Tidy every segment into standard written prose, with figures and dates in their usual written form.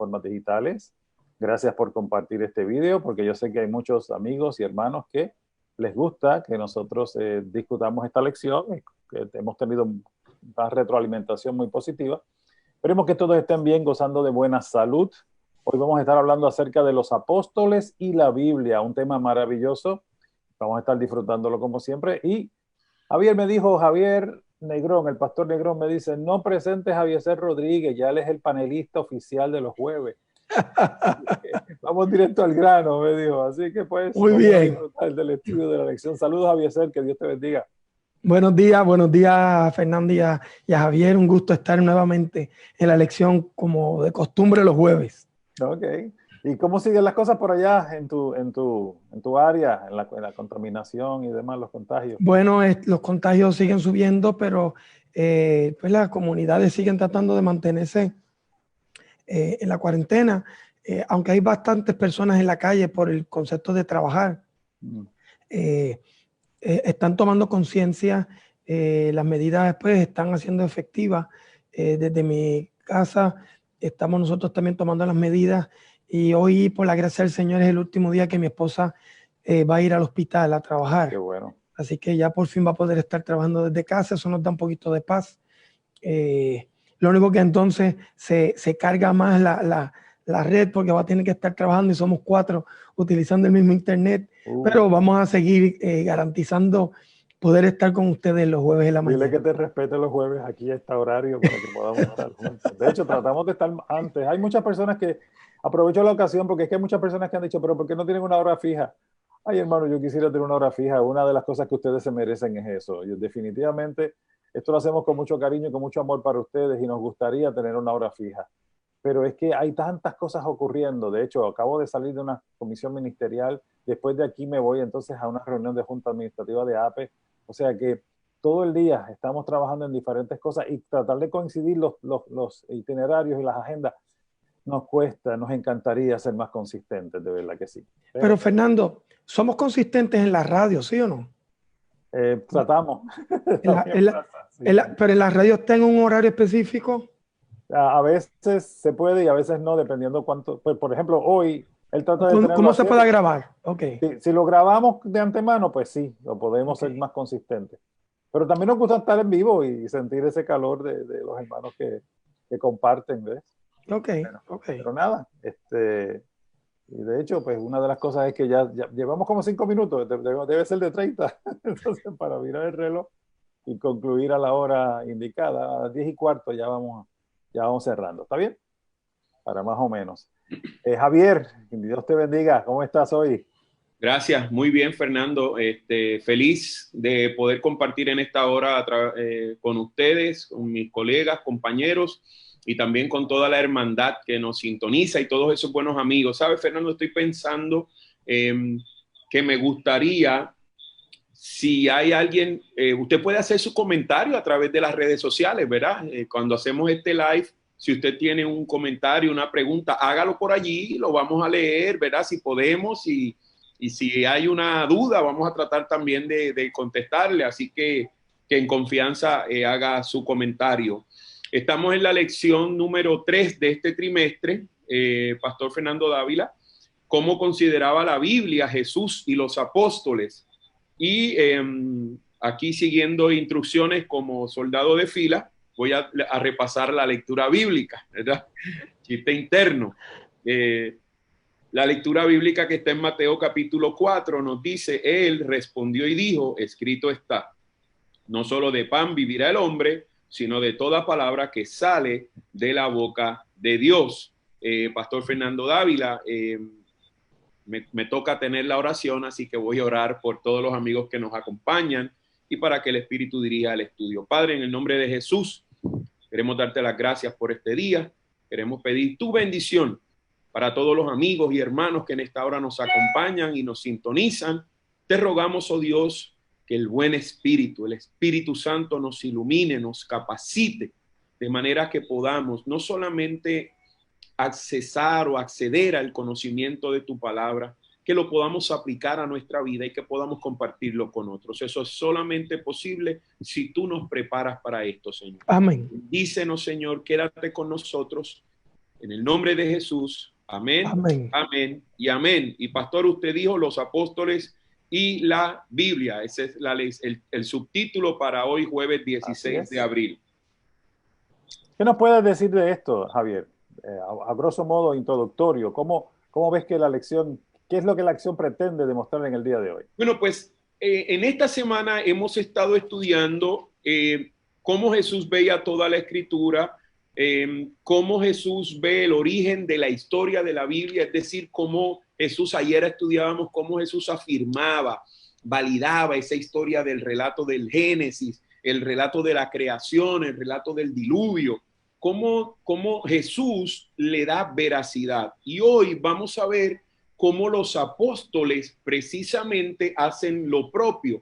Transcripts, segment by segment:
plataformas digitales. Gracias por compartir este video, porque yo sé que hay muchos amigos y hermanos que les gusta que nosotros discutamos esta lección, que hemos tenido una retroalimentación muy positiva. Esperemos que todos estén bien, gozando de buena salud. Hoy vamos a estar hablando acerca de los apóstoles y la Biblia, un tema maravilloso. Vamos a estar disfrutándolo como siempre. Y Javier Negrón, el pastor Negrón me dice, no presentes a Javier Rodríguez, ya él es el panelista oficial de los jueves. Vamos directo al grano, me dijo. Así que pues, muy bien. Disfrutar del estudio de la lección. Saludos, Javier, que Dios te bendiga. Buenos días, Fernando y a Javier. Un gusto estar nuevamente en la lección como de costumbre los jueves. Ok. ¿Y cómo siguen las cosas por allá en tu área, en la contaminación y demás, los contagios? Bueno, los contagios siguen subiendo, pero pues las comunidades siguen tratando de mantenerse en la cuarentena, aunque hay bastantes personas en la calle por el concepto de trabajar. Están tomando conciencia, las medidas pues están haciendo efectivas. Desde mi casa estamos nosotros también tomando las medidas, y hoy, por la gracia del Señor, es el último día que mi esposa va a ir al hospital a trabajar. Qué bueno. Así que ya por fin va a poder estar trabajando desde casa. Eso nos da un poquito de paz. Lo único que entonces se carga más la red, porque va a tener que estar trabajando y somos 4 utilizando el mismo internet. Pero vamos a seguir garantizando poder estar con ustedes los jueves de la mañana. Dile que te respete los jueves aquí a este horario para que podamos estar juntos. De hecho, tratamos de estar antes. Hay muchas personas que, aprovecho la ocasión, porque es que hay muchas personas que han dicho, pero ¿por qué no tienen una hora fija? Ay, hermano, yo quisiera tener una hora fija. Una de las cosas que ustedes se merecen es eso. Y definitivamente, esto lo hacemos con mucho cariño y con mucho amor para ustedes, y nos gustaría tener una hora fija. Pero es que hay tantas cosas ocurriendo. De hecho, acabo de salir de una comisión ministerial. Después de aquí me voy entonces a una reunión de junta administrativa de APE. O sea que todo el día estamos trabajando en diferentes cosas, y tratar de coincidir los itinerarios y las agendas nos cuesta. Nos encantaría ser más consistentes, de verdad que sí. Pero Fernando, ¿somos consistentes en la radio, sí o no? Tratamos. Pero en la radio está en un horario específico. A veces se puede y a veces no, dependiendo cuánto. Pues, por ejemplo, hoy él trata de tenerlo. ¿Cómo se puede grabar? Okay. Si lo grabamos de antemano, pues sí, lo podemos ser más consistentes. Pero también nos gusta estar en vivo y sentir ese calor de los hermanos que comparten, ¿ves? Bueno, pero nada, y de hecho, pues una de las cosas es que ya llevamos como 5 minutos, debe ser de 30. Entonces, para mirar el reloj y concluir a la hora indicada, a las 10:15, ya vamos cerrando. ¿Está bien? Para más o menos. Javier, Dios te bendiga. ¿Cómo estás hoy? Gracias, muy bien, Fernando. Feliz de poder compartir en esta hora con ustedes, con mis colegas, compañeros, y también con toda la hermandad que nos sintoniza y todos esos buenos amigos. ¿Sabes, Fernando? Estoy pensando que me gustaría, si hay alguien, usted puede hacer su comentario a través de las redes sociales, ¿verdad? Cuando hacemos este live, si usted tiene un comentario, una pregunta, hágalo por allí, lo vamos a leer, ¿verdad? Si podemos, y si hay una duda, vamos a tratar también de contestarle. Así que en confianza haga su comentario. Estamos en la lección número 3 de este trimestre, Pastor Fernando Dávila, cómo consideraba la Biblia Jesús y los apóstoles. Y aquí, siguiendo instrucciones como soldado de fila, voy a repasar la lectura bíblica, ¿verdad? Chiste interno. La lectura bíblica que está en Mateo capítulo 4 nos dice, él respondió y dijo, escrito está, no solo de pan vivirá el hombre, sino de toda palabra que sale de la boca de Dios. Pastor Fernando Dávila, me toca tener la oración, así que voy a orar por todos los amigos que nos acompañan y para que el Espíritu dirija el estudio. Padre, en el nombre de Jesús, queremos darte las gracias por este día. Queremos pedir tu bendición para todos los amigos y hermanos que en esta hora nos acompañan y nos sintonizan. Te rogamos, oh Dios, que el buen Espíritu, el Espíritu Santo, nos ilumine, nos capacite, de manera que podamos no solamente accesar o acceder al conocimiento de tu palabra, que lo podamos aplicar a nuestra vida y que podamos compartirlo con otros. Eso es solamente posible si tú nos preparas para esto, Señor. Amén. Bendícenos, Señor, quédate con nosotros. En el nombre de Jesús, amén, Amén. amén y amén. Y pastor, usted dijo los apóstoles y la Biblia. Ese es el subtítulo para hoy, jueves 16 de abril. ¿Qué nos puedes decir de esto, Javier? A grosso modo introductorio, ¿cómo ves que la lección, qué es lo que la lección pretende demostrar en el día de hoy? Bueno, pues en esta semana hemos estado estudiando cómo Jesús veía toda la escritura, cómo Jesús ve el origen de la historia de la Biblia, es decir, cómo Jesús, ayer estudiábamos cómo Jesús afirmaba, validaba esa historia del relato del Génesis, el relato de la creación, el relato del diluvio, cómo Jesús le da veracidad. Y hoy vamos a ver cómo los apóstoles precisamente hacen lo propio.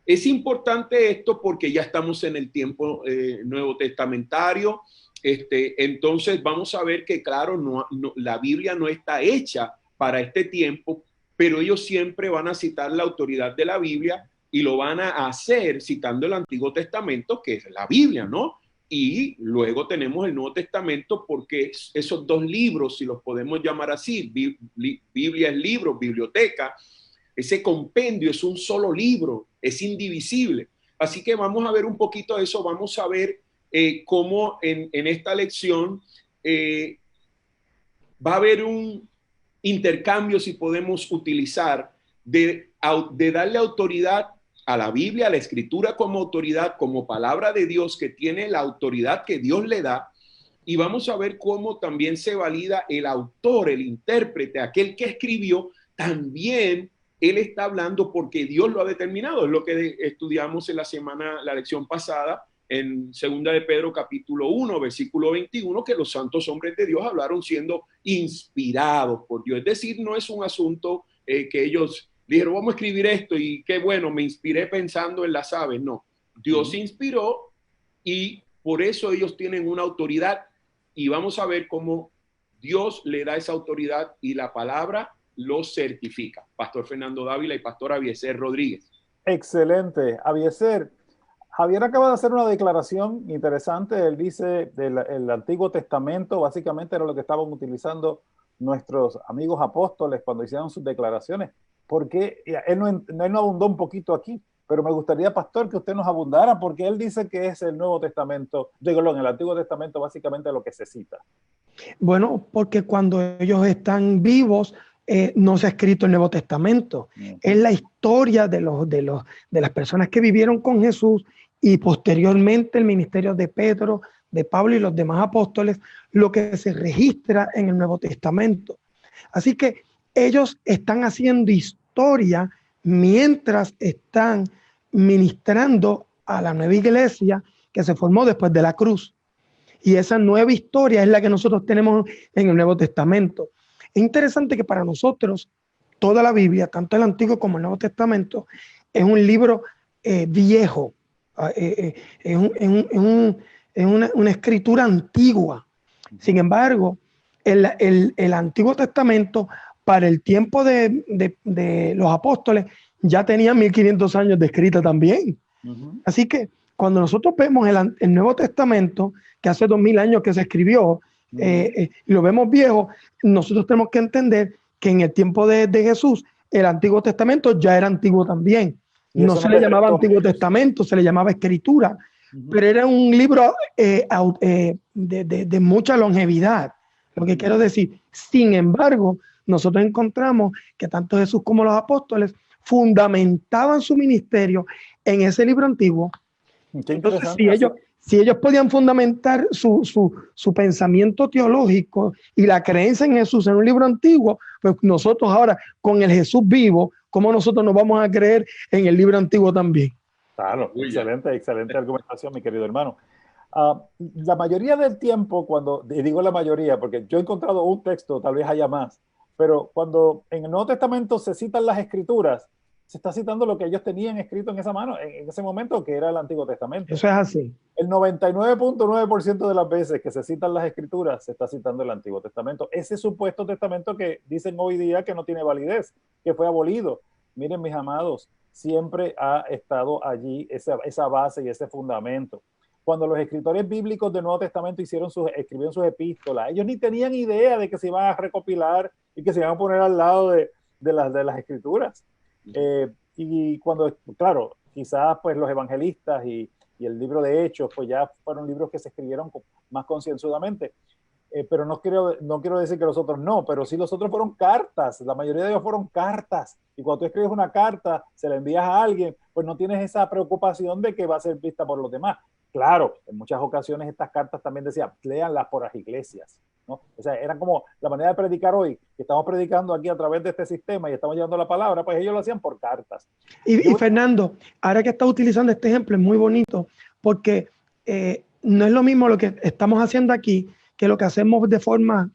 Es importante esto porque ya estamos en el tiempo nuevo testamentario. Entonces vamos a ver que, claro, la Biblia no está hecha para este tiempo, pero ellos siempre van a citar la autoridad de la Biblia y lo van a hacer citando el Antiguo Testamento, que es la Biblia, ¿no? Y luego tenemos el Nuevo Testamento porque esos dos libros, si los podemos llamar así, Biblia es libro, biblioteca, ese compendio es un solo libro, es indivisible. Así que vamos a ver un poquito de eso, vamos a ver cómo en esta lección va a haber un intercambio, si podemos utilizar, de darle autoridad a la Biblia, a la Escritura como autoridad, como palabra de Dios que tiene la autoridad que Dios le da, y vamos a ver cómo también se valida el autor, el intérprete, aquel que escribió, también él está hablando porque Dios lo ha determinado. Es lo que estudiamos en la lección pasada, en 2 de Pedro capítulo 1, versículo 21, que los santos hombres de Dios hablaron siendo inspirados por Dios. Es decir, no es un asunto que ellos dijeron, vamos a escribir esto y qué bueno, me inspiré pensando en las aves. No, Dios inspiró y por eso ellos tienen una autoridad y vamos a ver cómo Dios le da esa autoridad y la palabra lo certifica. Pastor Fernando Dávila y Pastor Abieser Rodríguez. Excelente. Abieser, Javier acaba de hacer una declaración interesante. Él dice el Antiguo Testamento, básicamente era lo que estaban utilizando nuestros amigos apóstoles cuando hicieron sus declaraciones. Porque él no abundó un poquito aquí, pero me gustaría, pastor, que usted nos abundara, porque él dice que es el Nuevo Testamento, digo, en el Antiguo Testamento básicamente lo que se cita. Bueno, porque cuando ellos están vivos, no se ha escrito el Nuevo Testamento. Es la historia de las personas que vivieron con Jesús y posteriormente el ministerio de Pedro, de Pablo y los demás apóstoles, lo que se registra en el Nuevo Testamento. Así que ellos están haciendo historia mientras están ministrando a la nueva iglesia que se formó después de la cruz. Y esa nueva historia es la que nosotros tenemos en el Nuevo Testamento. Es interesante que para nosotros toda la Biblia, tanto el Antiguo como el Nuevo Testamento, es un libro viejo, es una escritura antigua. Sin embargo, el Antiguo Testamento, para el tiempo de los apóstoles, ya tenía 1500 años de escrita también. Así que cuando nosotros vemos el Nuevo Testamento, que hace 2000 años que se escribió, lo vemos viejo, nosotros tenemos que entender que en el tiempo de Jesús, el Antiguo Testamento ya era antiguo también. No se le llamaba Antiguo Testamento, se le llamaba Escritura, pero era un libro de mucha longevidad. Lo que quiero decir, sin embargo, nosotros encontramos que tanto Jesús como los apóstoles fundamentaban su ministerio en ese libro antiguo. Entonces, si ellos podían fundamentar su pensamiento teológico y la creencia en Jesús en un libro antiguo, pues nosotros ahora, con el Jesús vivo, ¿cómo nosotros nos vamos a creer en el libro antiguo también? Claro, excelente argumentación, mi querido hermano. La mayoría del tiempo, y digo la mayoría, porque yo he encontrado un texto, tal vez haya más, pero cuando en el Nuevo Testamento se citan las Escrituras, se está citando lo que ellos tenían escrito en esa mano, en ese momento, que era el Antiguo Testamento. Eso es así. El 99.9% de las veces que se citan las Escrituras, se está citando el Antiguo Testamento. Ese supuesto testamento que dicen hoy día que no tiene validez, que fue abolido. Miren, mis amados, siempre ha estado allí esa base y ese fundamento. cuando los escritores bíblicos del Nuevo Testamento escribieron sus epístolas, ellos ni tenían idea de que se iban a recopilar y que se iban a poner al lado de las escrituras. Y cuando, claro, quizás pues los evangelistas y el libro de Hechos, pues ya fueron libros que se escribieron más concienzudamente. Pero no quiero decir que los otros no, pero sí los otros fueron cartas, la mayoría de ellos fueron cartas, y cuando tú escribes una carta, se la envías a alguien, pues no tienes esa preocupación de que va a ser vista por los demás. Claro, en muchas ocasiones estas cartas también decían, léanlas por las iglesias, ¿no? O sea, eran como la manera de predicar hoy, que estamos predicando aquí a través de este sistema y estamos llevando la palabra, pues ellos lo hacían por cartas. Y Fernando, ahora que estás utilizando este ejemplo, es muy bonito, porque no es lo mismo lo que estamos haciendo aquí, que lo que hacemos de forma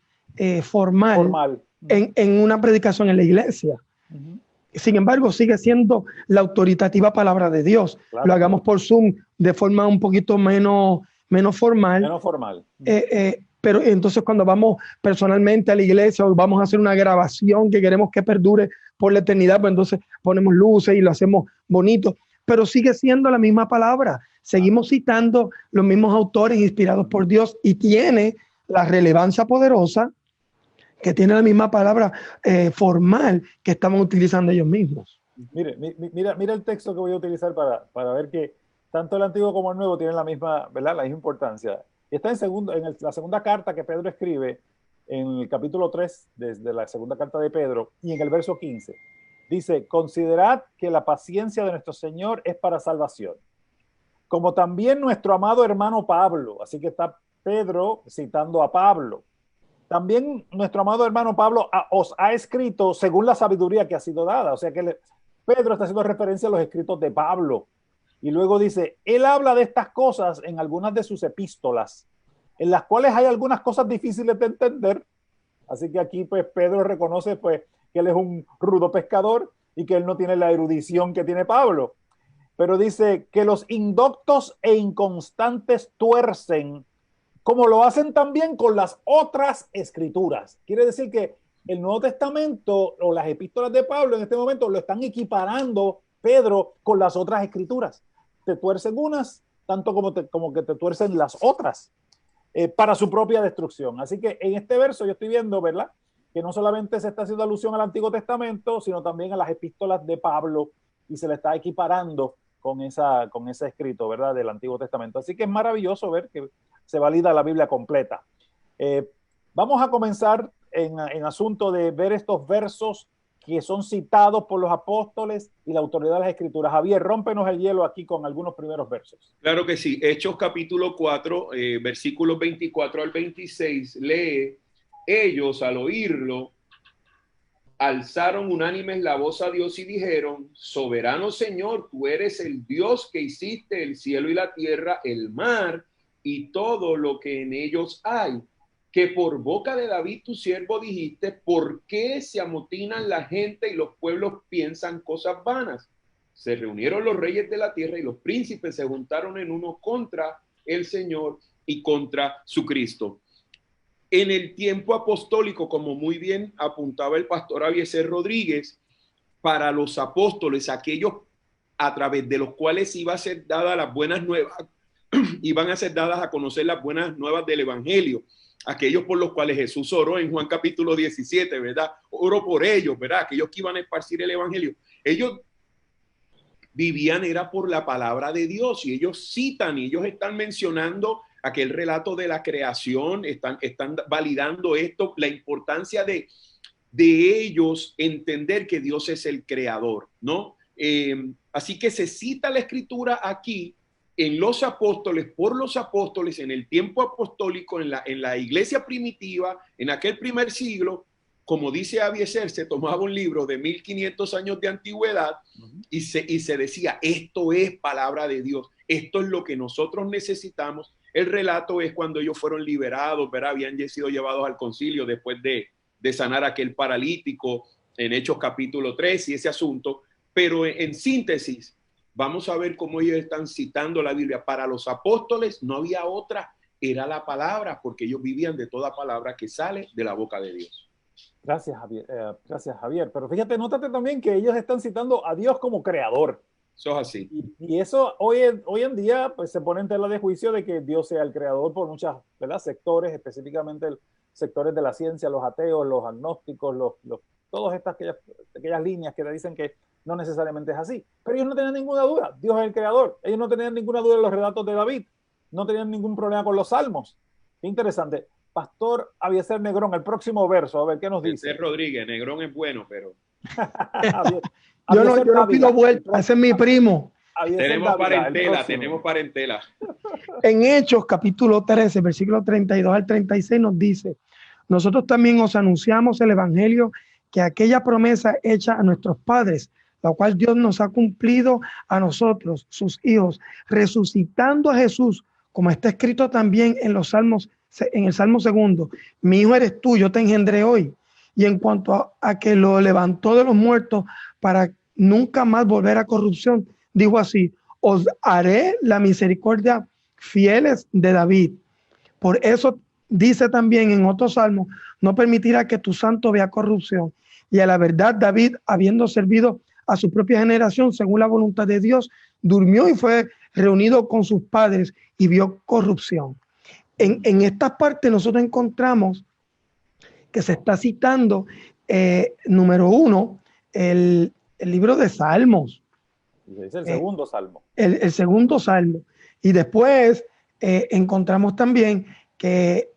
formal. En una predicación en la iglesia. Sin embargo, sigue siendo la autoritativa palabra de Dios. Claro. Lo hagamos por Zoom de forma un poquito menos formal. Menos formal. Pero entonces cuando vamos personalmente a la iglesia o vamos a hacer una grabación que queremos que perdure por la eternidad, pues entonces ponemos luces y lo hacemos bonito. Pero sigue siendo la misma palabra. Seguimos citando los mismos autores inspirados por Dios y tiene la relevancia poderosa que tiene la misma palabra formal que estamos utilizando ellos mismos. Mira el texto que voy a utilizar para ver que tanto el Antiguo como el Nuevo tienen la misma, ¿verdad? La misma importancia. Está en la segunda carta que Pedro escribe, en el capítulo 3, desde la segunda carta de Pedro, y en el verso 15. Dice, considerad que la paciencia de nuestro Señor es para salvación, como también nuestro amado hermano Pablo. Así que está Pedro citando a Pablo. También nuestro amado hermano Pablo os ha escrito según la sabiduría que ha sido dada. O sea que Pedro está haciendo referencia a los escritos de Pablo. Y luego dice, él habla de estas cosas en algunas de sus epístolas, en las cuales hay algunas cosas difíciles de entender. Así que aquí pues Pedro reconoce pues que él es un rudo pescador y que él no tiene la erudición que tiene Pablo. Pero dice que los indoctos e inconstantes tuercen, como lo hacen también con las otras escrituras. Quiere decir que el Nuevo Testamento o las epístolas de Pablo en este momento lo están equiparando Pedro con las otras escrituras. Te tuercen unas, tanto como que te tuercen las otras, para su propia destrucción. Así que en este verso yo estoy viendo, ¿verdad?, que no solamente se está haciendo alusión al Antiguo Testamento, sino también a las epístolas de Pablo, y se le está equiparando con ese escrito, ¿verdad?, del Antiguo Testamento. Así que es maravilloso ver que se valida la Biblia completa. Vamos a comenzar en asunto de ver estos versos que son citados por los apóstoles y la autoridad de las Escrituras. Javier, rómpenos el hielo aquí con algunos primeros versos. Claro que sí. Hechos capítulo 4, versículos 24 al 26, lee, ellos al oírlo, alzaron unánimes la voz a Dios y dijeron, soberano Señor, tú eres el Dios que hiciste el cielo y la tierra, el mar y todo lo que en ellos hay, que por boca de David tu siervo dijiste, ¿por qué se amotinan la gente y los pueblos piensan cosas vanas? Se reunieron los reyes de la tierra y los príncipes se juntaron en uno contra el Señor y contra su Cristo. En el tiempo apostólico, como muy bien apuntaba el pastor Abieser Rodríguez, para los apóstoles, aquellos a través de los cuales iba a ser dadas las buenas nuevas, iban a ser dadas a conocer las buenas nuevas del evangelio, aquellos por los cuales Jesús oró en Juan capítulo 17, ¿verdad? Oró por ellos, ¿verdad? Aquellos que iban a esparcir el evangelio. Ellos vivían era por la palabra de Dios, y ellos citan y ellos están mencionando aquel relato de la creación, están validando esto, la importancia de ellos entender que Dios es el creador, ¿no? Así que se cita la escritura aquí en los apóstoles, por los apóstoles, en el tiempo apostólico, en la iglesia primitiva, en aquel primer siglo. Como dice Abieser, se tomaba un libro de 1500 años de antigüedad y se decía, esto es palabra de Dios, esto es lo que nosotros necesitamos. El relato es cuando ellos fueron liberados, ¿verdad? Habían sido llevados al concilio después de sanar a aquel paralítico en Hechos capítulo 3 y ese asunto. Pero en síntesis, vamos a ver cómo ellos están citando la Biblia. Para los apóstoles no había otra, era la palabra, porque ellos vivían de toda palabra que sale de la boca de Dios. Gracias, Javier. Pero fíjate, nótate también que ellos están citando a Dios como creador. Eso es así. Y eso hoy en día pues, se pone en tela de juicio de que Dios sea el creador por muchos, ¿verdad?, sectores, específicamente sectores de la ciencia, los ateos, los agnósticos, todas aquellas líneas que te dicen que no necesariamente es así. Pero ellos no tenían ninguna duda, Dios es el creador. Ellos no tenían ninguna duda en los relatos de David, no tenían ningún problema con los salmos. Qué interesante. Pastor Abiezer Negrón, el próximo verso, a ver qué nos dice. Rodríguez, Negrón es bueno, pero... Yo no pido vuelta, ese es mi primo. Tenemos parentela. En Hechos, capítulo 13, versículo 32 al 36 nos dice: nosotros también os anunciamos el evangelio, que aquella promesa hecha a nuestros padres, la cual Dios nos ha cumplido a nosotros, sus hijos, resucitando a Jesús, como está escrito también en los Salmos, en el Salmo 2, mi hijo eres tú, yo te engendré hoy. Y en cuanto a que lo levantó de los muertos para nunca más volver a corrupción, dijo así: os haré la misericordia fieles de David. Por eso dice también en otro salmo: no permitirá que tu santo vea corrupción. Y a la verdad, David, habiendo servido a su propia generación según la voluntad de Dios, durmió y fue reunido con sus padres y vio corrupción. En esta parte nosotros encontramos que se está citando, número 1, el libro de Salmos. Es el segundo salmo. El segundo salmo. Y después encontramos también que,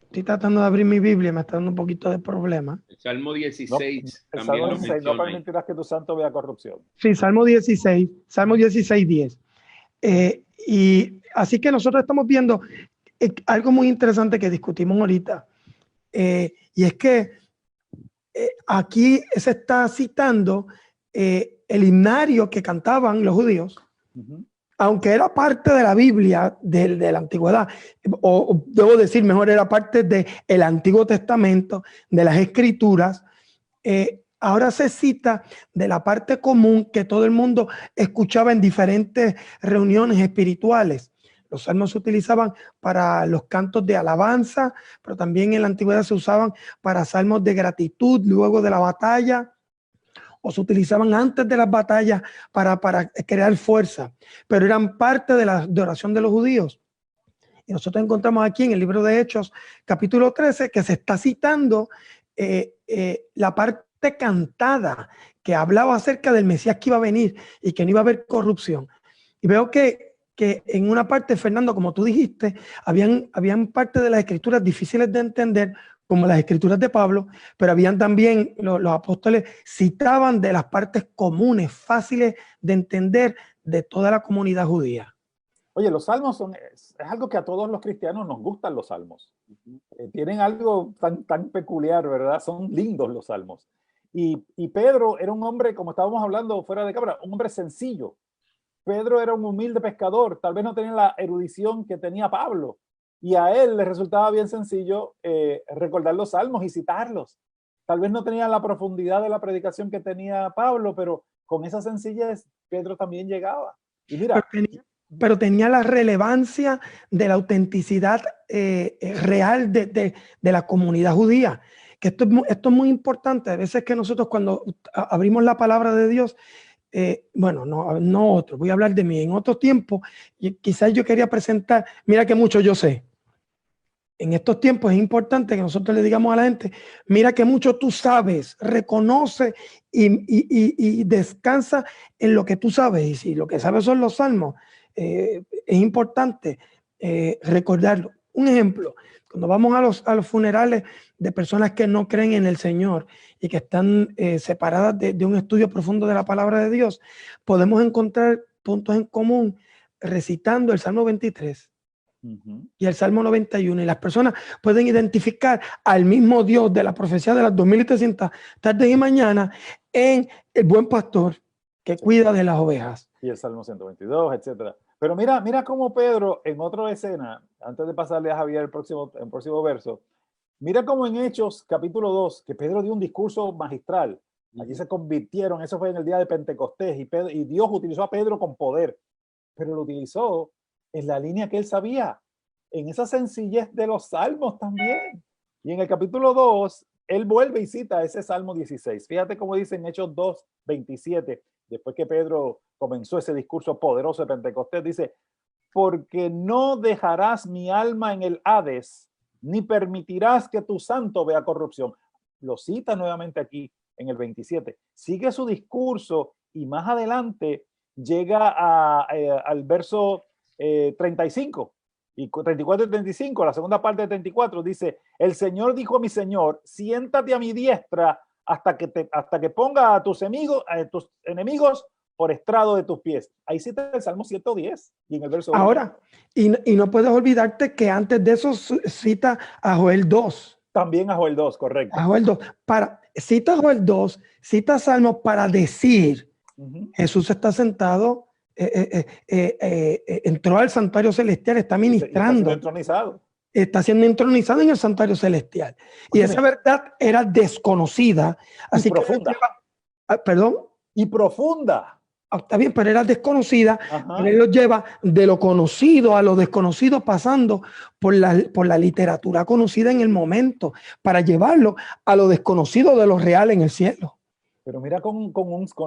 estoy tratando de abrir mi Biblia, me está dando un poquito de problema. El Salmo 16 no, también lo menciona. No permitirás que tu santo vea corrupción. Sí, Salmo 16, 10. Y así que nosotros estamos viendo algo muy interesante que discutimos ahorita. Y es que aquí se está citando el himnario que cantaban los judíos, aunque era parte de la Biblia de la antigüedad, o debo decir mejor, era parte del Antiguo Testamento, de las Escrituras. Ahora se cita de la parte común que todo el mundo escuchaba en diferentes reuniones espirituales. Los salmos se utilizaban para los cantos de alabanza, pero también en la antigüedad se usaban para salmos de gratitud luego de la batalla, o se utilizaban antes de las batallas para crear fuerza, pero eran parte de la oración de los judíos. Y nosotros encontramos aquí en el libro de Hechos, capítulo 13, que se está citando la parte cantada que hablaba acerca del Mesías que iba a venir y que no iba a haber corrupción. Y veo que en una parte, Fernando, como tú dijiste, habían parte de las escrituras difíciles de entender, como las escrituras de Pablo, pero habían también, los apóstoles citaban de las partes comunes, fáciles de entender de toda la comunidad judía. Oye, los salmos es algo que a todos los cristianos nos gustan los salmos. Tienen algo tan peculiar, ¿verdad? Son lindos los salmos. Y Pedro era un hombre, como estábamos hablando fuera de cámara, un hombre sencillo. Pedro era un humilde pescador, tal vez no tenía la erudición que tenía Pablo, y a él le resultaba bien sencillo recordar los salmos y citarlos. Tal vez no tenía la profundidad de la predicación que tenía Pablo, pero con esa sencillez Pedro también llegaba. Y mira, pero tenía la relevancia de la autenticidad real de la comunidad judía. Que esto es muy importante. A veces que nosotros cuando abrimos la palabra de Dios, bueno, no otro, voy a hablar de mí. En otro tiempo, quizás yo quería presentar, mira que mucho yo sé. En estos tiempos es importante que nosotros le digamos a la gente: mira que mucho tú sabes, reconoce y descansa en lo que tú sabes. Y si lo que sabes son los salmos, es importante recordarlo. Un ejemplo: cuando vamos a los funerales de personas que no creen en el Señor y que están separadas de un estudio profundo de la palabra de Dios, podemos encontrar puntos en común recitando el Salmo 23 y el Salmo 91, y las personas pueden identificar al mismo Dios de la profecía de las 2300 tardes y mañanas en el buen pastor que cuida de las ovejas. Y el Salmo 122, etcétera. Pero mira cómo Pedro, en otra escena, antes de pasarle a Javier el próximo verso, mira cómo en Hechos capítulo 2, que Pedro dio un discurso magistral. Allí se convirtieron, eso fue en el día de Pentecostés, y Dios utilizó a Pedro con poder, pero lo utilizó en la línea que él sabía, en esa sencillez de los salmos también. Y en el capítulo 2, él vuelve y cita ese Salmo 16. Fíjate cómo dice en Hechos 2, 27, después que Pedro comenzó ese discurso poderoso de Pentecostés, dice, porque no dejarás mi alma en el Hades, ni permitirás que tu santo vea corrupción. Lo cita nuevamente aquí en el 27. Sigue su discurso y más adelante llega al verso 35 y 34 y 35, la segunda parte de 34, dice, el Señor dijo a mi Señor, siéntate a mi diestra hasta que ponga a tus enemigos por estrado de tus pies. Ahí cita el Salmo 110 y en el verso 1. Ahora, y no puedes olvidarte que antes de eso cita a Joel 2. También a Joel 2, correcto. A Joel 2. Cita Joel 2, cita Salmos para decir, Jesús está sentado, entró al santuario celestial, está ministrando. Está siendo entronizado en el santuario celestial. Y esa verdad era desconocida. Así que profunda. Perdón. Y profunda. Está bien, pero era desconocida. Pero él lo lleva de lo conocido a lo desconocido, pasando por la literatura conocida en el momento, para llevarlo a lo desconocido de lo real en el cielo. Pero mira con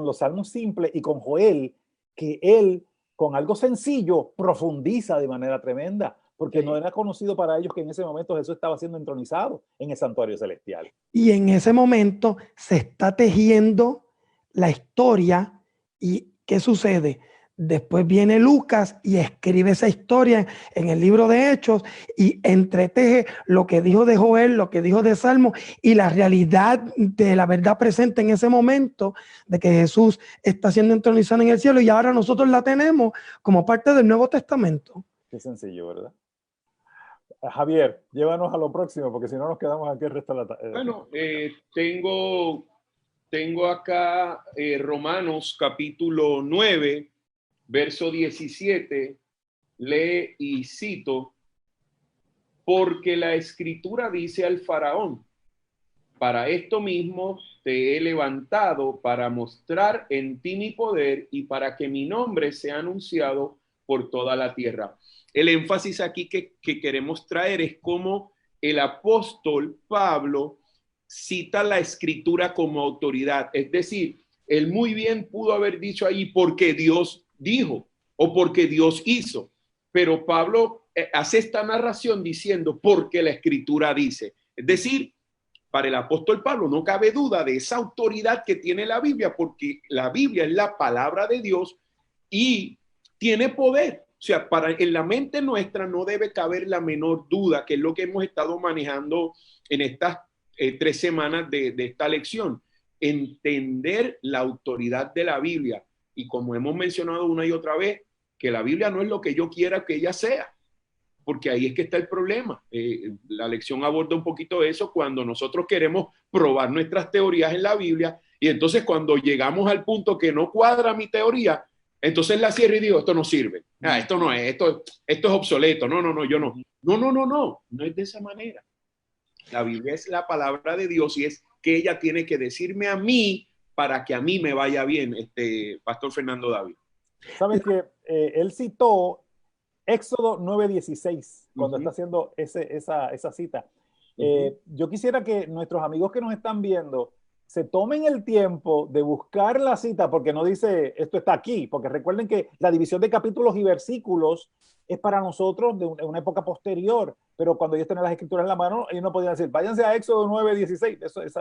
los salmos simples y con Joel, que él con algo sencillo profundiza de manera tremenda, porque no era conocido para ellos que en ese momento Jesús estaba siendo entronizado en el santuario celestial. Y en ese momento se está tejiendo la historia. ¿Y qué sucede? Después viene Lucas y escribe esa historia en el libro de Hechos y entreteje lo que dijo de Joel, lo que dijo de Salmo y la realidad de la verdad presente en ese momento de que Jesús está siendo entronizado en el cielo y ahora nosotros la tenemos como parte del Nuevo Testamento. Qué sencillo, ¿verdad? Javier, llévanos a lo próximo porque si no nos quedamos aquí el resto de la tarde. Bueno, tengo acá Romanos capítulo 9, verso 17, lee y cito, porque la escritura dice al faraón, para esto mismo te he levantado para mostrar en ti mi poder y para que mi nombre sea anunciado por toda la tierra. El énfasis aquí que queremos traer es cómo el apóstol Pablo cita la escritura como autoridad. Es decir, él muy bien pudo haber dicho ahí porque Dios dijo o porque Dios hizo, pero Pablo hace esta narración diciendo porque la escritura dice. Es decir, para el apóstol Pablo no cabe duda de esa autoridad que tiene la Biblia, porque la Biblia es la palabra de Dios y tiene poder. O sea, en la mente nuestra no debe caber la menor duda, que es lo que hemos estado manejando en estas 3 semanas de esta lección. Entender la autoridad de la Biblia. Y como hemos mencionado una y otra vez, que la Biblia no es lo que yo quiera que ella sea, porque ahí es que está el problema. La lección aborda un poquito eso cuando nosotros queremos probar nuestras teorías en la Biblia y entonces cuando llegamos al punto que no cuadra mi teoría, entonces la cierro y digo, esto no sirve. Esto no es, esto es obsoleto. No, yo no. No es de esa manera. La Biblia es la palabra de Dios y es que ella tiene que decirme a mí para que a mí me vaya bien, Pastor Fernando David. Sabes que él citó Éxodo 9:16 cuando está haciendo esa cita. Yo quisiera que nuestros amigos que nos están viendo se tomen el tiempo de buscar la cita, porque no dice esto está aquí, porque recuerden que la división de capítulos y versículos es para nosotros de una época posterior, pero cuando ellos tenían las escrituras en la mano, ellos no podían decir, váyanse a Éxodo 9:16,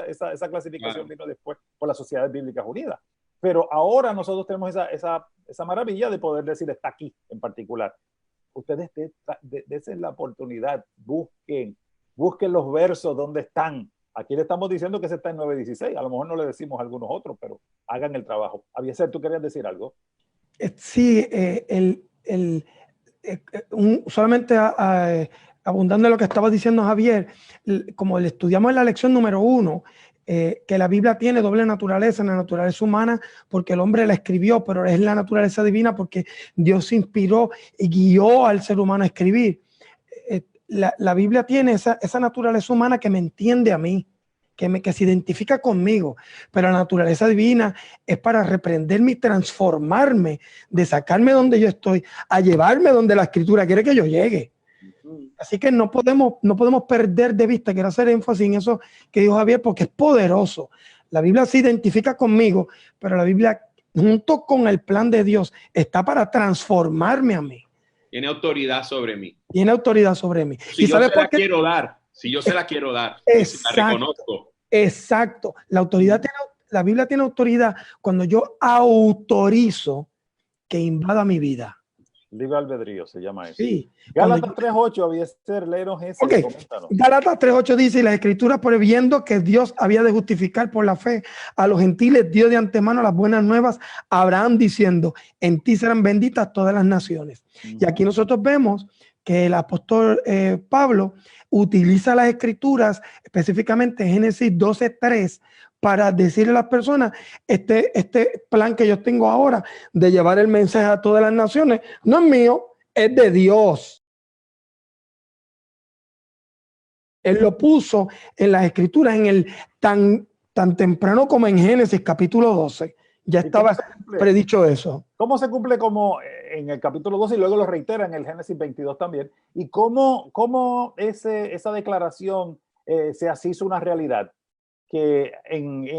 esa clasificación vino después por las Sociedades Bíblicas Unidas. Pero ahora nosotros tenemos esa maravilla de poder decir está aquí en particular. Ustedes desen la oportunidad, busquen los versos donde están. Aquí le estamos diciendo que ese está en 9:16. A lo mejor no le decimos a algunos otros, pero hagan el trabajo. Abieser, ¿tú querías decir algo? Sí, solamente abundando en lo que estaba diciendo Javier, como le estudiamos en la lección número 1, que la Biblia tiene doble naturaleza, la naturaleza humana porque el hombre la escribió, pero es la naturaleza divina porque Dios inspiró y guió al ser humano a escribir. La Biblia tiene esa naturaleza humana que me entiende a mí, que se identifica conmigo, pero la naturaleza divina es para reprenderme y transformarme, de sacarme donde yo estoy, a llevarme donde la escritura quiere que yo llegue. Así que no podemos perder de vista, quiero hacer énfasis en eso que dijo Javier, porque es poderoso. La Biblia se identifica conmigo, pero la Biblia junto con el plan de Dios, está para transformarme a mí. Tiene autoridad sobre mí. Tiene autoridad sobre mí. Si yo se la quiero dar, si yo se la quiero dar, si la reconozco. Exacto. La autoridad la Biblia tiene autoridad cuando yo autorizo que invada mi vida. Libre albedrío se llama eso. Sí. Gálatas 3:8, Abieser, léenos ese. Okay. Gálatas 3:8 dice, y las escrituras, previendo que Dios había de justificar por la fe a los gentiles, dio de antemano las buenas nuevas a Abraham, diciendo, en ti serán benditas todas las naciones. Y aquí nosotros vemos que el apóstol Pablo utiliza las escrituras, específicamente Génesis 12:3, para decirle a las personas, este plan que yo tengo ahora de llevar el mensaje a todas las naciones, no es mío, es de Dios. Él lo puso en las escrituras tan temprano como en Génesis capítulo 12. Ya estaba predicho eso. ¿Cómo se cumple como en el capítulo 12 y luego lo reitera en el Génesis 22 también? ¿Y cómo esa declaración se hizo una realidad? Que en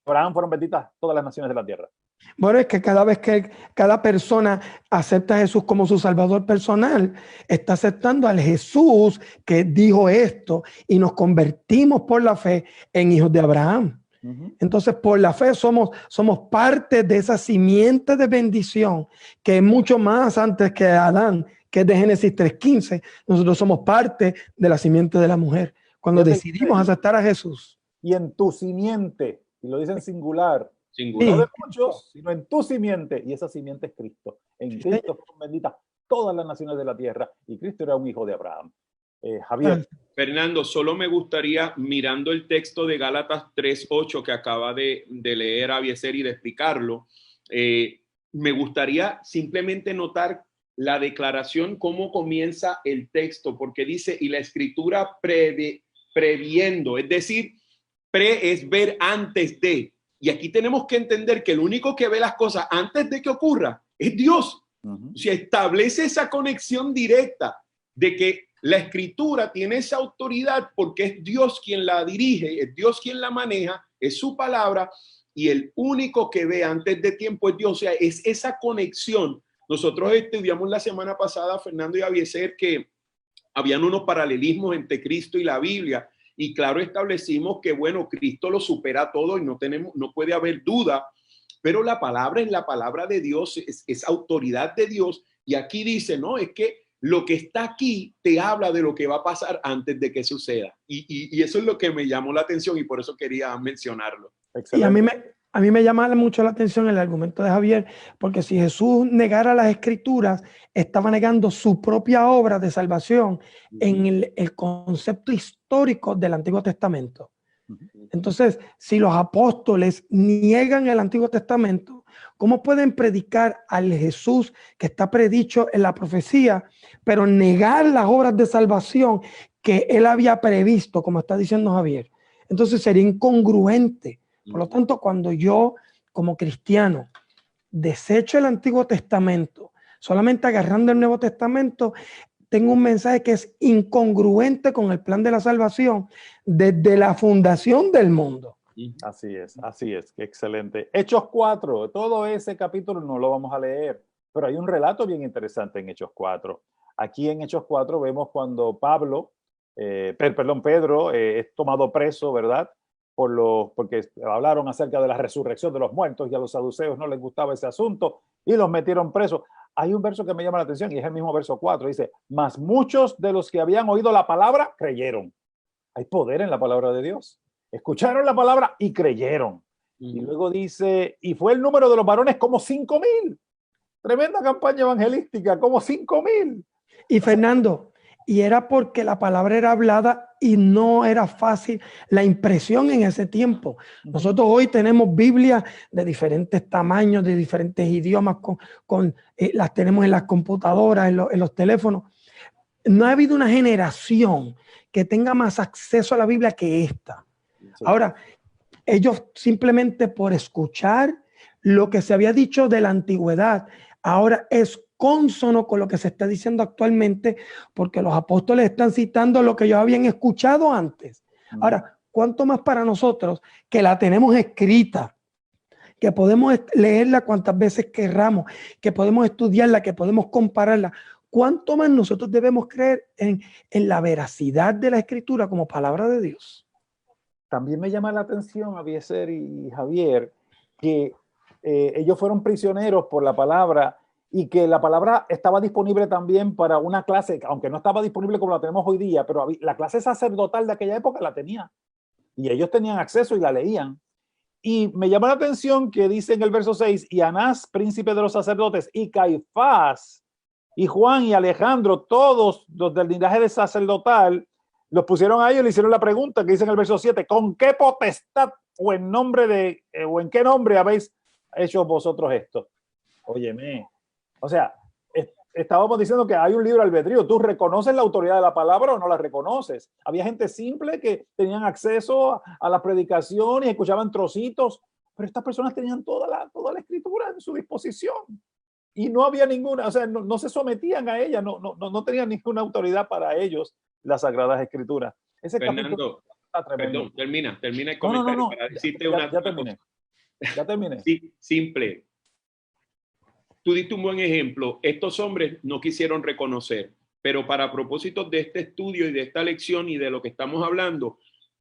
Abraham fueron benditas todas las naciones de la tierra. Bueno, es que cada vez que cada persona acepta a Jesús como su salvador personal, está aceptando al Jesús que dijo esto y nos convertimos por la fe en hijos de Abraham. Entonces, por la fe somos parte de esa simiente de bendición que es mucho más antes que Adán, que es de Génesis 3:15. Nosotros somos parte de la simiente de la mujer cuando decidimos aceptar a Jesús. Y en tu simiente, y lo dicen singular, no de muchos, sino en tu simiente, y esa simiente es Cristo. En Cristo fueron benditas todas las naciones de la tierra, y Cristo era un hijo de Abraham. Javier. Fernando, solo me gustaría, mirando el texto de Gálatas 3:8 que acaba de leer Abieser y de explicarlo, me gustaría simplemente notar la declaración, cómo comienza el texto, porque dice, y la escritura previendo, es decir, es ver antes de, y aquí tenemos que entender que el único que ve las cosas antes de que ocurra es Dios. Se establece esa conexión directa de que la escritura tiene esa autoridad porque es Dios quien la dirige, es Dios quien la maneja, es su palabra, y el único que ve antes de tiempo es Dios. O sea, es esa conexión. Nosotros estudiamos la semana pasada, Fernando y Abieser, que habían unos paralelismos entre Cristo y la Biblia, y claro, establecimos que, bueno, Cristo lo supera todo y no puede haber duda, pero la palabra es la palabra de Dios, es autoridad de Dios, y aquí dice, no, es que lo que está aquí te habla de lo que va a pasar antes de que suceda, y eso es lo que me llamó la atención y por eso quería mencionarlo. Excelente. Y a mí me llama mucho la atención el argumento de Javier, porque si Jesús negara las escrituras, estaba negando su propia obra de salvación en el concepto histórico del Antiguo Testamento. Entonces, si los apóstoles niegan el Antiguo Testamento, ¿cómo pueden predicar al Jesús que está predicho en la profecía, pero negar las obras de salvación que él había previsto, como está diciendo Javier? Entonces sería incongruente. Por lo tanto, cuando yo, como cristiano, desecho el Antiguo Testamento, solamente agarrando el Nuevo Testamento, tengo un mensaje que es incongruente con el plan de la salvación desde la fundación del mundo. Así es, excelente. Hechos 4, todo ese capítulo no lo vamos a leer, pero hay un relato bien interesante en Hechos 4. Aquí en Hechos 4 vemos cuando Pedro es tomado preso, ¿verdad? Porque hablaron acerca de la resurrección de los muertos y a los saduceos no les gustaba ese asunto y los metieron presos. Hay un verso que me llama la atención y es el mismo verso 4, dice, mas muchos de los que habían oído la palabra creyeron. Hay poder en la palabra de Dios. Escucharon la palabra y creyeron. Y luego dice, y fue el número de los varones como 5,000. Tremenda campaña evangelística, como 5,000. Y Fernando, y era porque la palabra era hablada y no era fácil la impresión en ese tiempo. Nosotros hoy tenemos Biblias de diferentes tamaños, de diferentes idiomas, las tenemos en las computadoras, en los teléfonos. No ha habido una generación que tenga más acceso a la Biblia que esta. Sí. Ahora, ellos simplemente por escuchar lo que se había dicho de la antigüedad, ahora es cónsono con lo que se está diciendo actualmente, porque los apóstoles están citando lo que ellos habían escuchado antes. Ahora, ¿cuánto más para nosotros que la tenemos escrita, que podemos leerla cuantas veces querramos, que podemos estudiarla, que podemos compararla. ¿Cuánto más nosotros debemos creer en la veracidad de la Escritura como palabra de Dios? También me llama la atención, Abieser y Javier, que ellos fueron prisioneros por la palabra y que la palabra estaba disponible también para una clase, aunque no estaba disponible como la tenemos hoy día, pero la clase sacerdotal de aquella época la tenía y ellos tenían acceso y la leían. Y me llama la atención que dice en el verso 6, y Anás, príncipe de los sacerdotes, y Caifás, y Juan y Alejandro, todos los del linaje de sacerdotal, los pusieron a ellos y le hicieron la pregunta que dice en el verso 7, ¿con qué potestad o en nombre de, o en qué nombre habéis hecho vosotros esto? Óyeme, o sea, estábamos diciendo que hay un libre albedrío. ¿Tú reconoces la autoridad de la palabra o no la reconoces? Había gente simple que tenían acceso a la predicación y escuchaban trocitos, pero estas personas tenían toda la escritura en su disposición. Y no había ninguna, o sea, no se sometían a ella, no tenían ninguna autoridad para ellos las Sagradas Escrituras. Ese Fernando, perdón, termina el comentario no, para decirte ya terminé. Ya terminé. Sí, simple. Tú diste un buen ejemplo. Estos hombres no quisieron reconocer, pero para propósitos de este estudio y de esta lección y de lo que estamos hablando,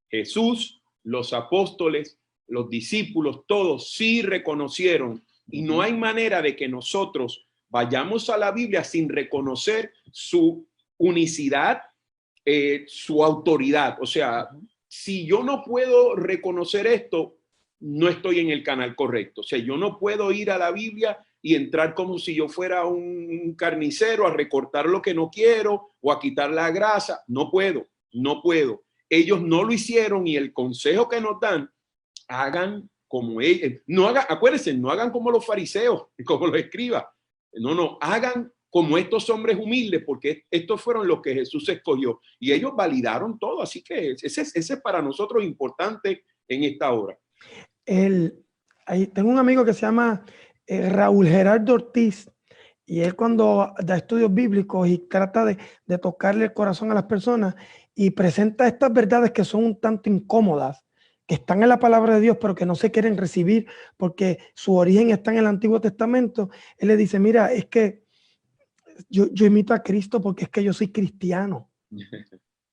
Jesús, los apóstoles, los discípulos, todos sí reconocieron. Y no hay manera de que nosotros vayamos a la Biblia sin reconocer su unicidad, su autoridad. O sea, si yo no puedo reconocer esto, no estoy en el canal correcto. O sea, yo no puedo ir a la Biblia y entrar como si yo fuera un carnicero a recortar lo que no quiero o a quitar la grasa. No puedo. Ellos no lo hicieron y el consejo que nos dan, hagan como ellos, acuérdense, no hagan como los fariseos, como los escribas, hagan como estos hombres humildes, porque estos fueron los que Jesús escogió y ellos validaron todo, así que ese es para nosotros importante en esta hora. Tengo un amigo que se llama Raúl Gerardo Ortiz, y él cuando da estudios bíblicos y trata de tocarle el corazón a las personas y presenta estas verdades que son un tanto incómodas, que están en la palabra de Dios, pero que no se quieren recibir porque su origen está en el Antiguo Testamento, él le dice, mira, es que yo imito a Cristo porque es que yo soy cristiano.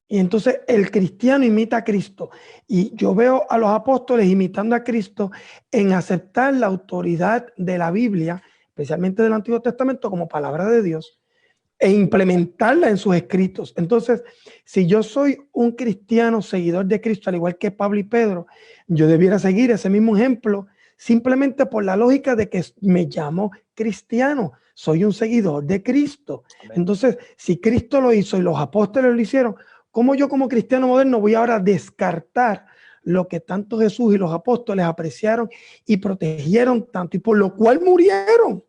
Y entonces el cristiano imita a Cristo. Y yo veo a los apóstoles imitando a Cristo en aceptar la autoridad de la Biblia, especialmente del Antiguo Testamento, como palabra de Dios, e implementarla en sus escritos. Entonces, si yo soy un cristiano seguidor de Cristo, al igual que Pablo y Pedro, yo debiera seguir ese mismo ejemplo simplemente por la lógica de que me llamo cristiano, soy un seguidor de Cristo. Amén. Entonces, si Cristo lo hizo y los apóstoles lo hicieron, ¿cómo yo como cristiano moderno voy ahora a descartar lo que tanto Jesús y los apóstoles apreciaron y protegieron tanto y por lo cual murieron?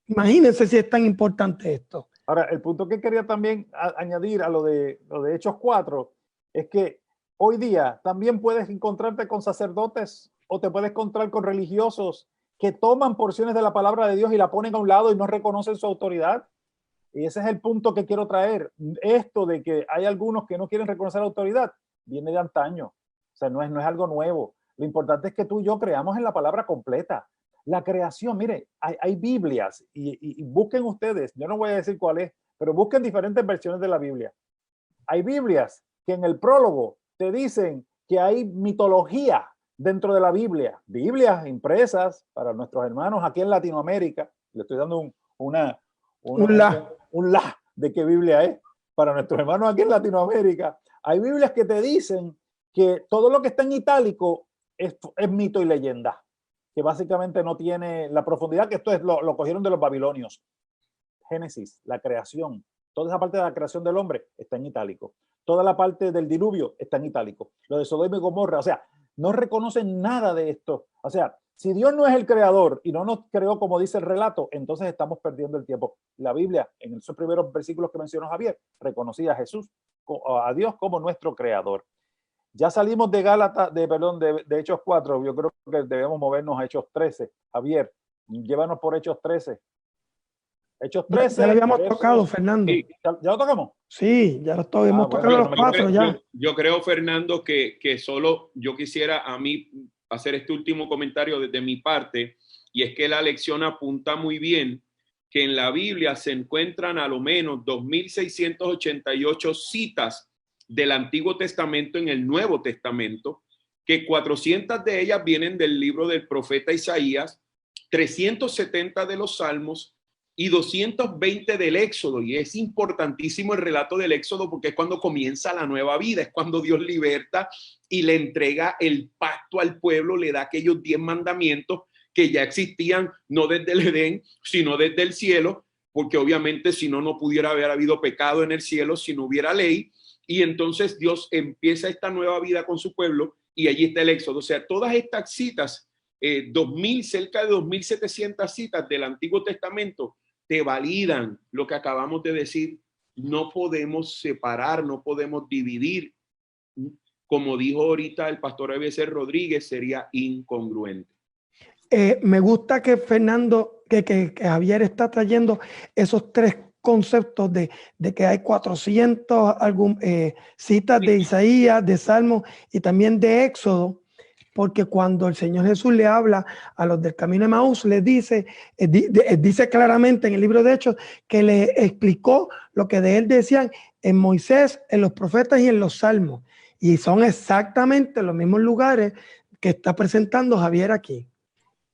Imagínense si es tan importante esto. Ahora, el punto que quería también añadir a lo de Hechos 4 es que hoy día también puedes encontrarte con sacerdotes o te puedes encontrar con religiosos que toman porciones de la palabra de Dios y la ponen a un lado y no reconocen su autoridad. Y ese es el punto que quiero traer. Esto de que hay algunos que no quieren reconocer la autoridad viene de antaño. O sea, no es algo nuevo. Lo importante es que tú y yo creamos en la palabra completa. La creación, mire, hay Biblias y busquen ustedes, yo no voy a decir cuál es, pero busquen diferentes versiones de la Biblia. Hay Biblias que en el prólogo te dicen que hay mitología dentro de la Biblia. Biblias impresas para nuestros hermanos aquí en Latinoamérica. Le estoy dando un la de qué Biblia es para nuestros hermanos aquí en Latinoamérica. Hay Biblias que te dicen que todo lo que está en itálico es mito y leyenda, que básicamente no tiene la profundidad, que esto es lo cogieron de los babilonios. Génesis, la creación, toda esa parte de la creación del hombre está en itálico. Toda la parte del diluvio está en itálico. Lo de Sodoma y Gomorra, o sea, no reconocen nada de esto. O sea, si Dios no es el creador y no nos creó como dice el relato, entonces estamos perdiendo el tiempo. La Biblia, en esos primeros versículos que mencionó Javier, reconocía a Jesús, a Dios como nuestro creador. Ya salimos de de Hechos 4. Yo creo que debemos movernos a Hechos 13. Javier, llévanos por Hechos 13. Hechos 13. Ya lo habíamos tocado, Fernando. Sí. ¿Ya lo tocamos? Sí, ya lo hemos tocado los 4 ya. Yo creo, Fernando, que solo yo quisiera, a mí hacer este último comentario desde mi parte, y es que la lección apunta muy bien que en la Biblia se encuentran a lo menos 2.688 citas del Antiguo Testamento en el Nuevo Testamento, que 400 de ellas vienen del libro del profeta Isaías, 370 de los Salmos y 220 del Éxodo. Y es importantísimo el relato del Éxodo porque es cuando comienza la nueva vida, es cuando Dios liberta y le entrega el pacto al pueblo, le da aquellos 10 mandamientos que ya existían, no desde el Edén, sino desde el cielo, porque obviamente si no, no pudiera haber habido pecado en el cielo si no hubiera ley. Y entonces Dios empieza esta nueva vida con su pueblo y allí está el Éxodo. O sea, todas estas citas, cerca de 2.700 citas del Antiguo Testamento, te validan lo que acabamos de decir. No podemos separar, no podemos dividir. Como dijo ahorita el pastor Eliezer Rodríguez, sería incongruente. Me gusta que Fernando, que Javier está trayendo esos tres conceptos de que hay 400 citas de Isaías, de Salmos y también de Éxodo, porque cuando el Señor Jesús le habla a los del camino de Emaús, les dice, dice claramente en el libro de Hechos que le explicó lo que de él decían en Moisés, en los profetas y en los Salmos, y son exactamente los mismos lugares que está presentando Javier aquí.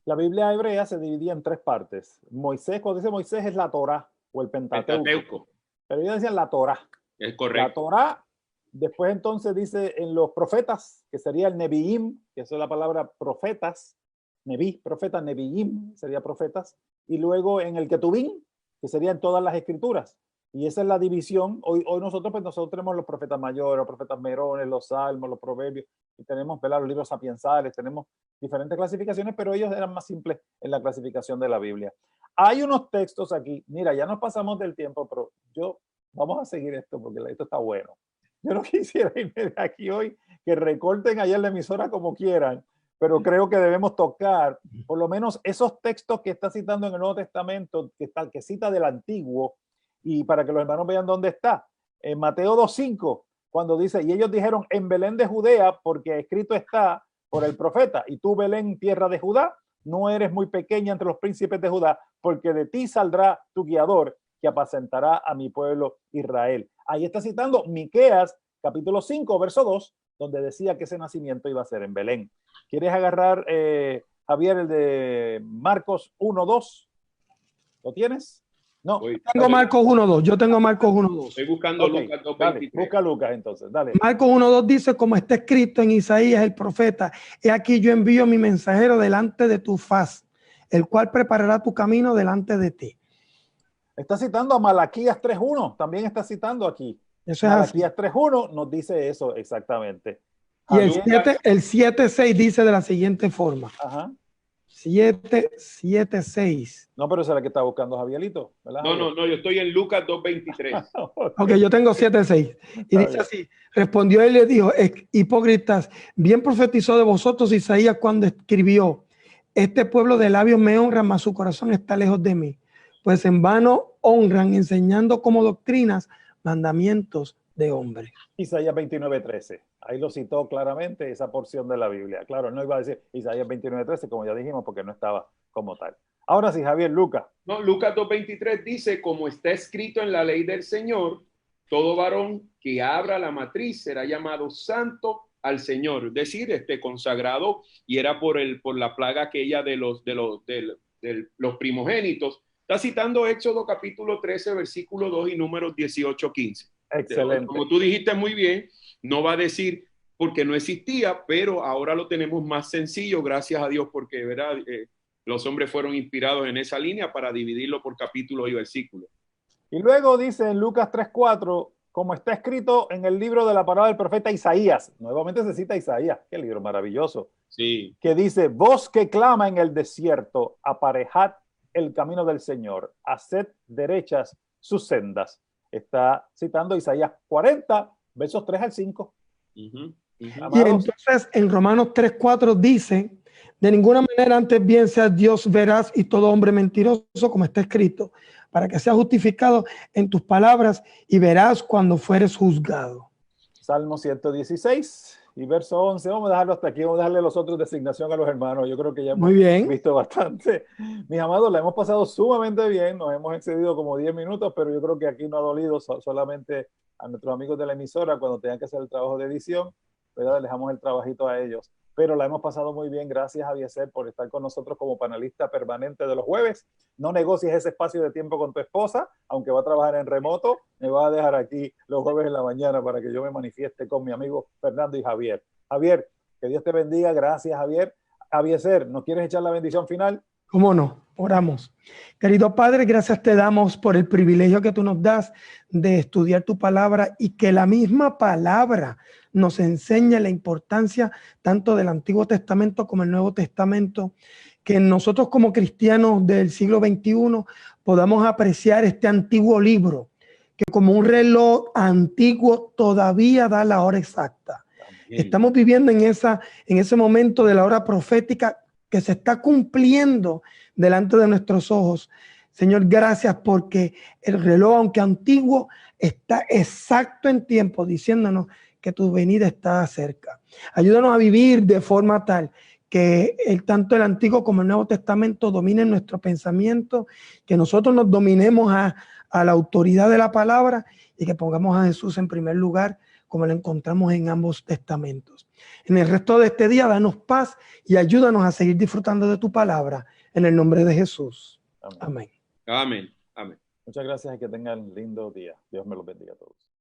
La Biblia hebrea se dividía en tres partes. Moisés, cuando dice Moisés, es la Torá o el Pentateuco. Pero ellos decían la Torá. Es correcto. La Torá. Después entonces dice en los profetas, que sería el Neviim, que eso es la palabra profetas, Neví, profeta, Neviim, sería profetas. Y luego en el Ketubín, que serían todas las escrituras. Y esa es la división. Hoy nosotros tenemos los profetas mayores, los profetas merones, los salmos, los proverbios, y tenemos, ¿verdad?, los libros sapiensales, tenemos diferentes clasificaciones, pero ellos eran más simples en la clasificación de la Biblia. Hay unos textos aquí, mira, ya nos pasamos del tiempo, pero vamos a seguir esto porque esto está bueno. Yo no quisiera irme de aquí hoy, que recorten allá en la emisora como quieran, pero creo que debemos tocar por lo menos esos textos que está citando en el Nuevo Testamento, que cita del Antiguo, y para que los hermanos vean dónde está. En Mateo 2:5, cuando dice, y ellos dijeron, en Belén de Judea, porque escrito está por el profeta, y tú, Belén, tierra de Judá, no eres muy pequeña entre los príncipes de Judá, porque de ti saldrá tu guiador, que apacentará a mi pueblo Israel. Ahí está citando Miqueas, capítulo 5, verso 2, donde decía que ese nacimiento iba a ser en Belén. ¿Quieres agarrar, Javier, el de Marcos 1:2? ¿Lo tienes? No. Tengo Marcos 1:2. Yo tengo Marcos 1:2. Estoy buscando Lucas 2:23. Busca Lucas entonces, dale. Marcos 1:2 dice, como está escrito en Isaías el profeta, he aquí yo envío mi mensajero delante de tu faz, el cual preparará tu camino delante de ti. Está citando a Malaquías 3:1, también está citando aquí. Eso es Malaquías 3:1 nos dice eso exactamente. Y el 7:6 dice de la siguiente forma. Ajá. 7:6. No, pero esa es la que está buscando Javierito, ¿verdad? No, yo estoy en Lucas 2:23. Ok, yo tengo 7:6. Y dice así, respondió él y le dijo, hipócritas, bien profetizó de vosotros Isaías cuando escribió, este pueblo de labios me honra, mas su corazón está lejos de mí. Pues en vano honran, enseñando como doctrinas mandamientos de hombres. Isaías 29:13. Ahí lo citó claramente esa porción de la Biblia. Claro, no iba a decir Isaías 29:13, como ya dijimos, porque no estaba como tal. Ahora sí, Javier, Lucas. No, Lucas 2:23 dice, como está escrito en la ley del Señor, todo varón que abra la matriz será llamado santo al Señor. Es decir, consagrado, y era por la plaga aquella de los primogénitos. Está citando Éxodo capítulo 13, versículo 2 y números 18-15. Excelente. Como tú dijiste muy bien, no va a decir porque no existía, pero ahora lo tenemos más sencillo, gracias a Dios, porque ¿verdad? Los hombres fueron inspirados en esa línea para dividirlo por capítulos y versículos. Y luego dice en Lucas 3:4, como está escrito en el libro de la palabra del profeta Isaías, nuevamente se cita Isaías, qué libro maravilloso, sí, que dice, voz que clama en el desierto, aparejad el camino del Señor, haced derechas sus sendas. Está citando Isaías 40, versos 3 al 5. Y entonces en Romanos 3:4 dice, de ninguna manera antes bien sea Dios veraz y todo hombre mentiroso, como está escrito, para que seas justificado en tus palabras y verás cuando fueres juzgado. Salmo 116. y verso 11. Vamos a dejarlo hasta aquí, vamos a darle los otros designación a los hermanos. Yo creo que ya hemos Muy bien. visto bastante. Mis amados, la hemos pasado sumamente bien, nos hemos excedido como 10 minutos, pero yo creo que aquí no ha dolido solamente a nuestros amigos de la emisora cuando tengan que hacer el trabajo de edición, ¿verdad? Dejamos el trabajito a ellos. Pero la hemos pasado muy bien. Gracias, Abiezer, por estar con nosotros como panelista permanente de los jueves. No negocies ese espacio de tiempo con tu esposa, aunque va a trabajar en remoto, me va a dejar aquí los jueves en la mañana para que yo me manifieste con mi amigo Fernando y Javier. Javier, que Dios te bendiga. Gracias, Javier. Abiezer, ¿nos quieres echar la bendición final? ¿Cómo no? Oramos. Querido Padre, gracias te damos por el privilegio que tú nos das de estudiar tu palabra y que la misma palabra nos enseña la importancia tanto del Antiguo Testamento como el Nuevo Testamento, que nosotros como cristianos del siglo XXI podamos apreciar este antiguo libro, que como un reloj antiguo todavía da la hora exacta. Estamos viviendo en ese momento de la hora profética que se está cumpliendo delante de nuestros ojos. Señor, gracias porque el reloj, aunque antiguo, está exacto en tiempo, diciéndonos que tu venida está cerca. Ayúdanos a vivir de forma tal que tanto el Antiguo como el Nuevo Testamento dominen nuestro pensamiento, que nosotros nos dominemos a la autoridad de la palabra y que pongamos a Jesús en primer lugar, como lo encontramos en ambos testamentos. En el resto de este día, danos paz y ayúdanos a seguir disfrutando de tu palabra. En el nombre de Jesús. Amén. Amén. Amén. Muchas gracias y que tengan lindo día. Dios me los bendiga a todos.